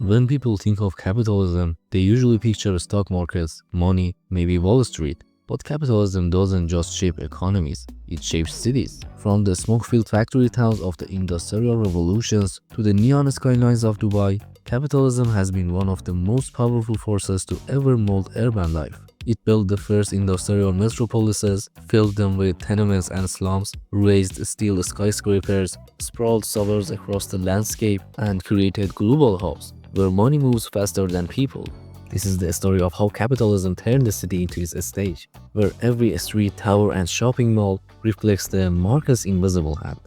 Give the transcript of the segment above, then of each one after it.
When people think of capitalism, they usually picture stock markets, money, maybe Wall Street. But capitalism doesn't just shape economies, it shapes cities. From the smoke-filled factory towns of the Industrial Revolutions to the neon skylines of Dubai, capitalism has been one of the most powerful forces to ever mold urban life. It built the first industrial metropolises, filled them with tenements and slums, raised steel skyscrapers, sprawled suburbs across the landscape, and created global hubs where money moves faster than people. This is the story of how capitalism turned the city into its stage, where every street, tower, and shopping mall reflects the market's invisible hand.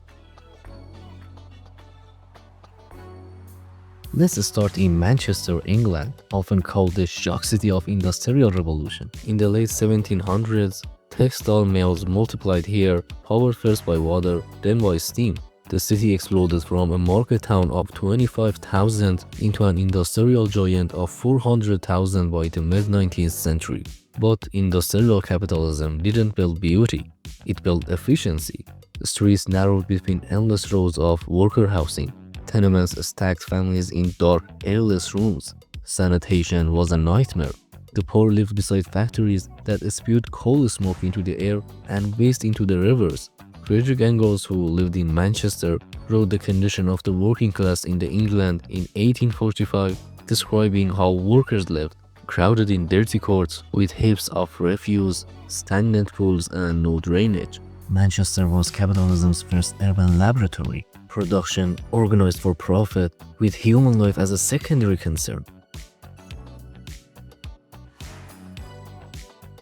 Let's start in Manchester, England, often called the shock city of Industrial Revolution. In the late 1700s, textile mills multiplied here, powered first by water, then by steam. The city exploded from a market town of 25,000 into an industrial giant of 400,000 by the mid-19th century. But industrial capitalism didn't build beauty, it built efficiency. The streets narrowed between endless rows of worker housing. Tenements stacked families in dark, airless rooms. Sanitation was a nightmare. The poor lived beside factories that spewed coal smoke into the air and waste into the rivers. Frederick Engels, who lived in Manchester, wrote the condition of the working class in England in 1845, describing how workers lived, crowded in dirty courts with heaps of refuse, stagnant pools, and no drainage. Manchester was capitalism's first urban laboratory, production organized for profit, with human life as a secondary concern.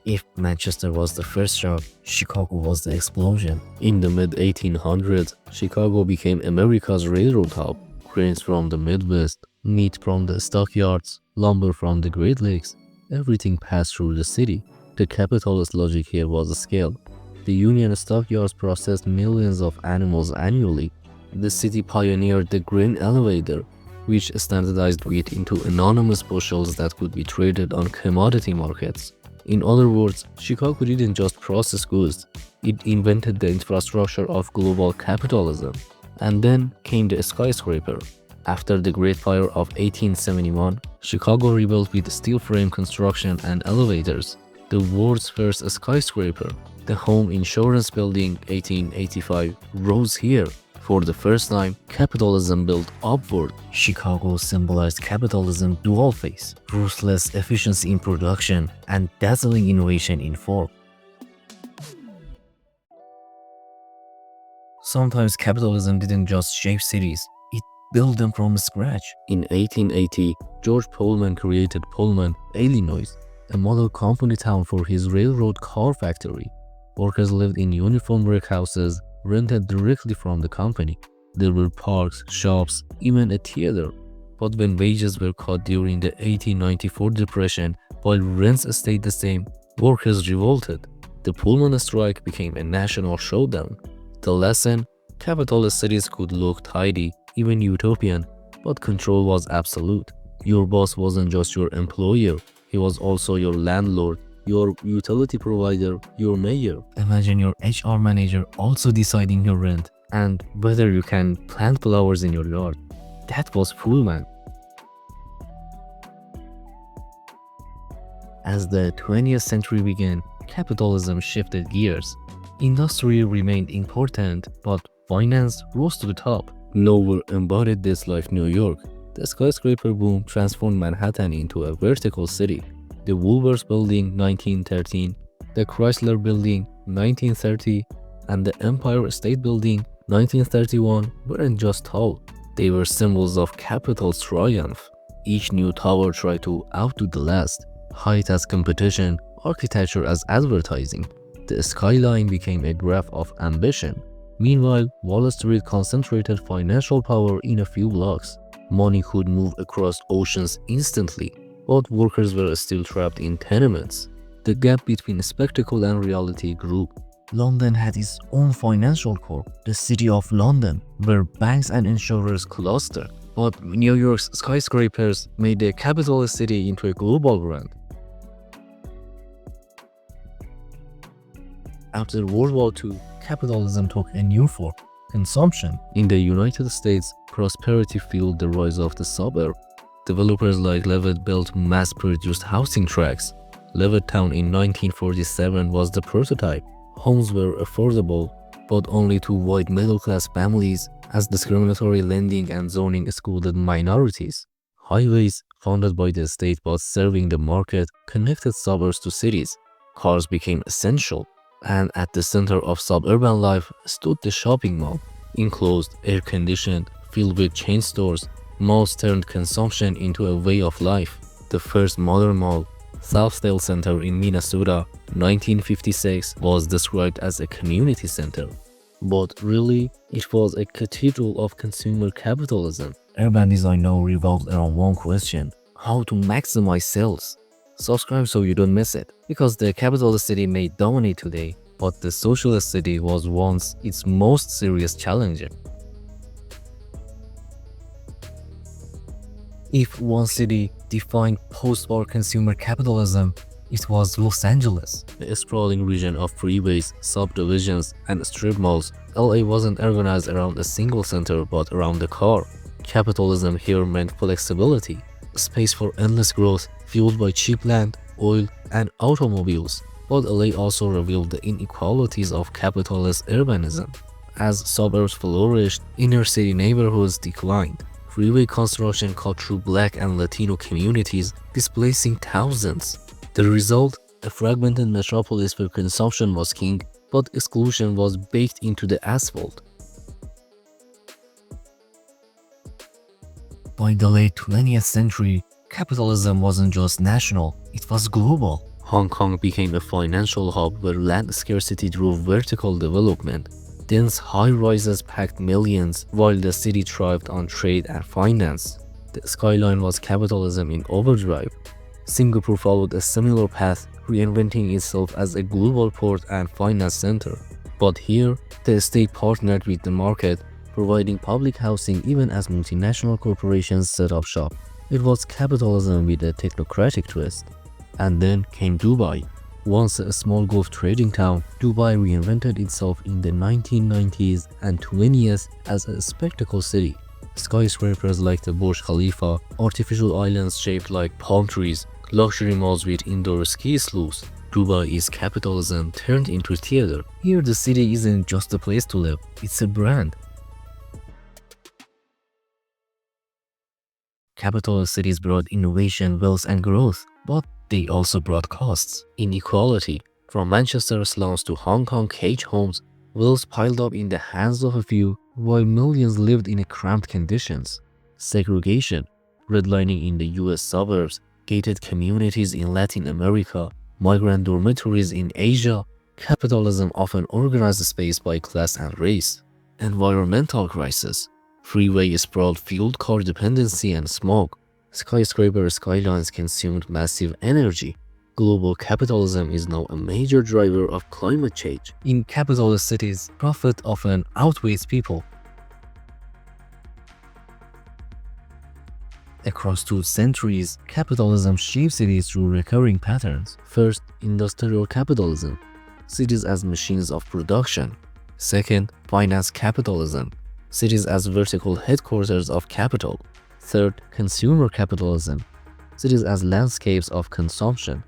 If Manchester was the first shock, Chicago was the explosion. In the mid-1800s, Chicago became America's railroad hub. Grains from the Midwest, meat from the Stockyards, lumber from the Great Lakes, everything passed through the city. The capitalist logic here was scale. The Union Stockyards processed millions of animals annually. The city pioneered the grain elevator, which standardized wheat into anonymous bushels that could be traded on commodity markets. In other words, Chicago didn't just process goods, it invented the infrastructure of global capitalism. And then came the skyscraper. After the Great Fire of 1871, Chicago rebuilt with steel frame construction and elevators. The world's first skyscraper, the Home Insurance Building 1885, rose here. For the first time, capitalism built upward. Chicago symbolized capitalism's dual face, ruthless efficiency in production and dazzling innovation in form. Sometimes capitalism didn't just shape cities, it built them from scratch. In 1880, George Pullman created Pullman, Illinois, a model company town for his railroad car factory. Workers lived in uniform brick houses, rented directly from the company. There were parks, shops, even a theater. But when wages were cut during the 1894 depression, while rents stayed the same, workers revolted. The Pullman strike became a national showdown. The lesson? Capitalist cities could look tidy, even utopian, but control was absolute. Your boss wasn't just your employer, he was also your landlord, your utility provider, your mayor. Imagine your HR manager also deciding your rent and whether you can plant flowers in your yard. That was Pullman. As the 20th century began, capitalism shifted gears. Industry remained important, but finance rose to the top. Nowhere embodied this like New York. The skyscraper boom transformed Manhattan into a vertical city. The Woolworths Building 1913, the Chrysler Building 1930, and the Empire State Building 1931 weren't just tall, they were symbols of capital's triumph. Each new tower tried to outdo the last, height as competition, architecture as advertising. The skyline became a graph of ambition. Meanwhile, Wall Street concentrated financial power in a few blocks. Money could move across oceans instantly, but workers were still trapped in tenements. The gap between spectacle and reality grew. London had its own financial core, the City of London, where banks and insurers clustered. But New York's skyscrapers made the capital city into a global brand. After World War II, capitalism took a new form, consumption. In the United States, prosperity fueled the rise of the suburb. Developers like Levitt built mass-produced housing tracts. Levittown in 1947 was the prototype. Homes were affordable, but only to white middle-class families, as discriminatory lending and zoning excluded minorities. Highways, funded by the state but serving the market, connected suburbs to cities. Cars became essential, and at the center of suburban life stood the shopping mall. Enclosed, air-conditioned, filled with chain stores, malls turned consumption into a way of life. The first modern mall, Southdale Center in Minnesota, 1956, was described as a community center. But really, it was a cathedral of consumer capitalism. Urban design now revolves around one question: how to maximize sales. Subscribe so you don't miss it, because the capitalist city may dominate today, but the socialist city was once its most serious challenger. If one city defined post-war consumer capitalism, it was Los Angeles. A sprawling region of freeways, subdivisions, and strip malls, LA wasn't organized around a single center but around the car. Capitalism here meant flexibility, space for endless growth fueled by cheap land, oil, and automobiles. But LA also revealed the inequalities of capitalist urbanism. As suburbs flourished, inner city neighborhoods declined. Freeway construction cut through Black and Latino communities, displacing thousands. The result? A fragmented metropolis where consumption was king, but exclusion was baked into the asphalt. By the late 20th century, capitalism wasn't just national, it was global. Hong Kong became a financial hub where land scarcity drove vertical development. Dense high-rises packed millions, while the city thrived on trade and finance. The skyline was capitalism in overdrive. Singapore followed a similar path, reinventing itself as a global port and finance center. But here, the state partnered with the market, providing public housing even as multinational corporations set up shop. It was capitalism with a technocratic twist. And then came Dubai. Once a small Gulf trading town, Dubai reinvented itself in the 1990s and 20s as a spectacle city. Skyscrapers like the Burj Khalifa, artificial islands shaped like palm trees, luxury malls with indoor ski slopes. Dubai is capitalism turned into theater. Here the city isn't just a place to live, it's a brand. Capitalist cities brought innovation, wealth, and growth, but they also brought costs. Inequality. From Manchester slums to Hong Kong cage homes, wealth piled up in the hands of a few, while millions lived in cramped conditions. Segregation. Redlining in the US suburbs, gated communities in Latin America, migrant dormitories in Asia. Capitalism often organized space by class and race. Environmental crisis. Freeway sprawl fueled car dependency and smoke. Skyscraper skylines consumed massive energy. Global capitalism is now a major driver of climate change. In capitalist cities, profit often outweighs people. Across 2 centuries, capitalism shaped cities through recurring patterns. First, industrial capitalism, cities as machines of production. Second, finance capitalism, cities as vertical headquarters of capital. Third, consumer capitalism, cities as landscapes of consumption.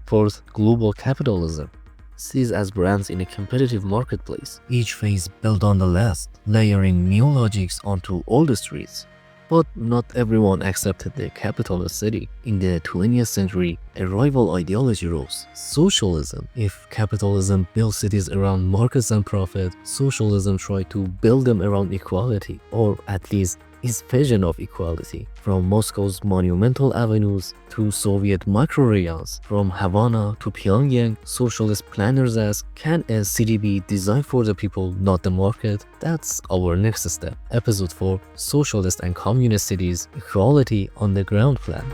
Fourth, global capitalism, cities as brands in a competitive marketplace. Each phase built on the last, layering new logics onto older streets. But not everyone accepted the capitalist city. In the 20th century, a rival ideology rose: socialism. If capitalism built cities around markets and profit, socialism tried to build them around equality, or at least its vision of equality. From Moscow's monumental avenues to Soviet micro-rayons, from Havana to Pyongyang, socialist planners ask, can a city be designed for the people, not the market? That's our next step. Episode 4, Socialist and Communist Cities, Equality on the Ground Plan.